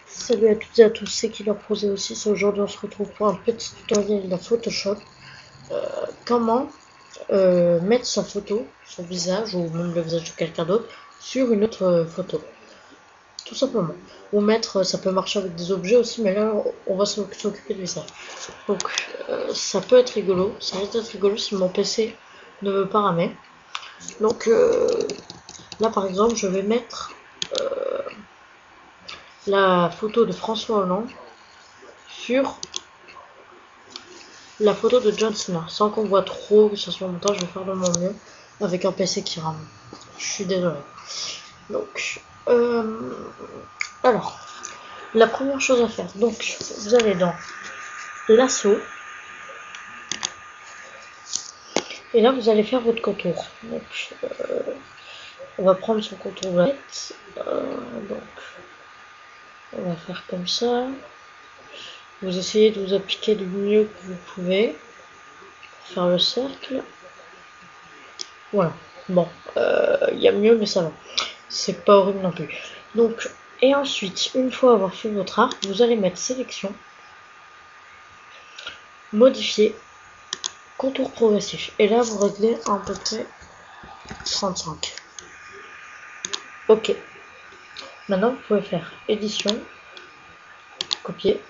Salut à toutes et à tous, c'est KillerPro aussi. Aujourd'hui, on se retrouve pour un petit tutoriel dans Photoshop. Comment mettre sa photo, son visage ou même le visage de quelqu'un d'autre sur une autre photo. Tout simplement. Ou mettre, ça peut marcher avec des objets aussi, mais là, on va s'occuper de visage. Donc, ça peut être rigolo. Ça risque d'être rigolo si mon PC ne veut pas ramer. Donc, là, par exemple, je vais mettre la photo de François Hollande sur la photo de John Cena, sans qu'on voit trop, que ce soit en montage, je vais faire de mon mieux avec un PC qui rame. Je suis désolé. Donc, alors, la première chose à faire, donc, vous allez dans lasso, et là, vous allez faire votre contour. Donc, on va prendre son contour de la tête. Donc, on va faire comme ça. Vous essayez de vous appliquer du mieux que vous pouvez pour faire le cercle. Voilà. Bon, il y a mieux, mais ça va. C'est pas horrible non plus. Donc, et ensuite, une fois avoir fait votre arc, vous allez mettre sélection, modifier, contour progressif. Et là, vous réglez à peu près 35. Ok. Maintenant, vous pouvez faire édition, copier.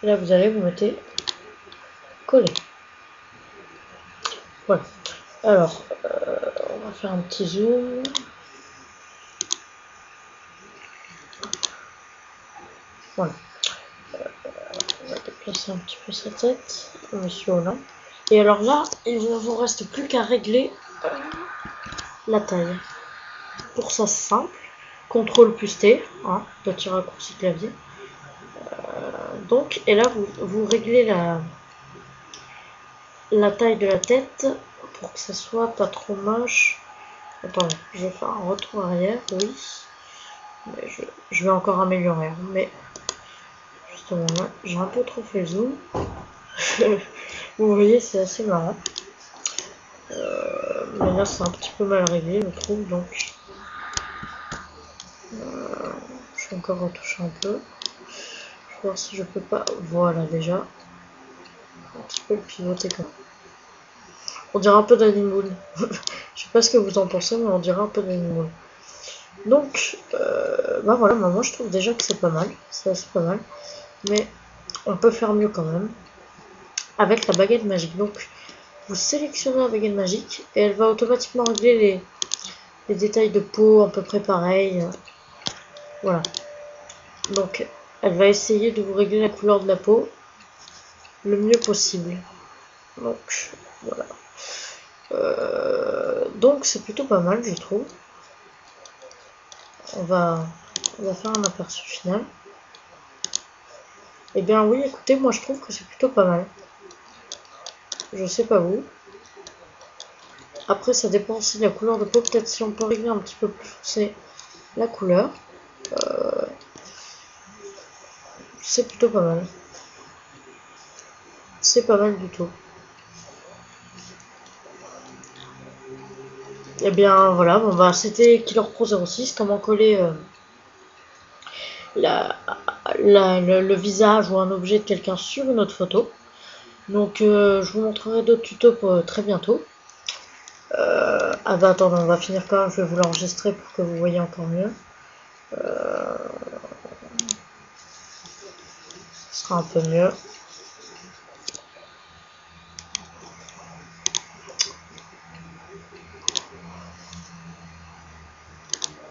Et là, vous allez vous mettez coller. Voilà. Alors, on va faire un petit zoom. Voilà. On va déplacer un petit peu sa tête, monsieur Hollande. Et alors là, il ne vous reste plus qu'à régler la taille. Pour ça, c'est simple. CTRL plus T, hein, petit raccourci clavier. Donc, et là, vous réglez la taille de la tête pour que ça soit pas trop moche. Attendez, je vais faire un retour arrière, oui. Mais je vais encore améliorer. Mais justement, là, j'ai un peu trop fait zoom. Vous voyez, c'est assez marrant. Mais là, c'est un petit peu mal réglé, je trouve. Donc, je vais encore retoucher un peu. Je vais voir si je peux pas. Voilà, déjà. Un petit peu le pivoter comme ça. On dirait un peu d'Animoon. Je sais pas ce que vous en pensez, mais on dirait un peu d'Animoon. Donc, bah voilà, moi je trouve déjà que c'est pas mal. C'est assez pas mal. Mais on peut faire mieux quand même. Avec la baguette magique. Donc, vous sélectionnez la baguette magique et elle va automatiquement régler les détails de peau à peu près pareil. Voilà. Donc, elle va essayer de vous régler la couleur de la peau le mieux possible. Donc, voilà. Donc, c'est plutôt pas mal, je trouve. On va faire un aperçu final. Eh bien oui, écoutez, moi je trouve que c'est plutôt pas mal. Je sais pas vous. Après, ça dépend aussi de la couleur de peau. Peut-être si on peut régler un petit peu plus foncé la couleur. C'est plutôt pas mal. C'est pas mal du tout. Et bien voilà, bon bah c'était KillerPro 06, comment coller le visage ou un objet de quelqu'un sur une autre photo. Donc je vous montrerai d'autres tutos pour, très bientôt. Ah bah attendez, on va finir quand même, je vais vous l'enregistrer pour que vous voyez encore mieux. Ce sera un peu mieux.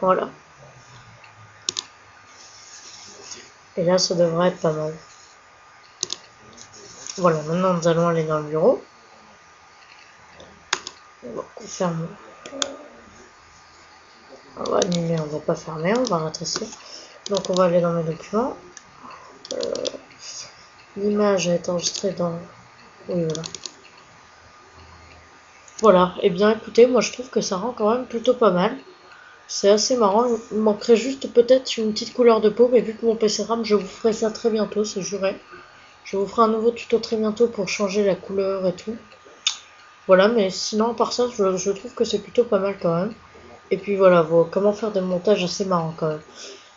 Voilà. Et là, ça devrait être pas mal. Voilà, maintenant nous allons aller dans le bureau. On va fermer. On va annuler, on va pas fermer, on va rétrécir. Donc on va aller dans mes documents. L'image est enregistrée dans... Oui, voilà. Voilà, et bien écoutez, moi je trouve que ça rend quand même plutôt pas mal. C'est assez marrant, il manquerait juste peut-être une petite couleur de peau, mais vu que mon PC RAM, je vous ferai ça très bientôt, c'est juré. Je vous ferai un nouveau tuto très bientôt pour changer la couleur et tout. Voilà, mais sinon, par ça, je trouve que c'est plutôt pas mal quand même. Et puis voilà, comment faire des montages assez marrants quand même.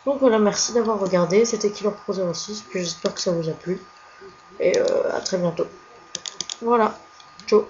Donc voilà, merci d'avoir regardé. C'était Killer Pro 06. Puis j'espère que ça vous a plu. Et à très bientôt. Voilà. Ciao.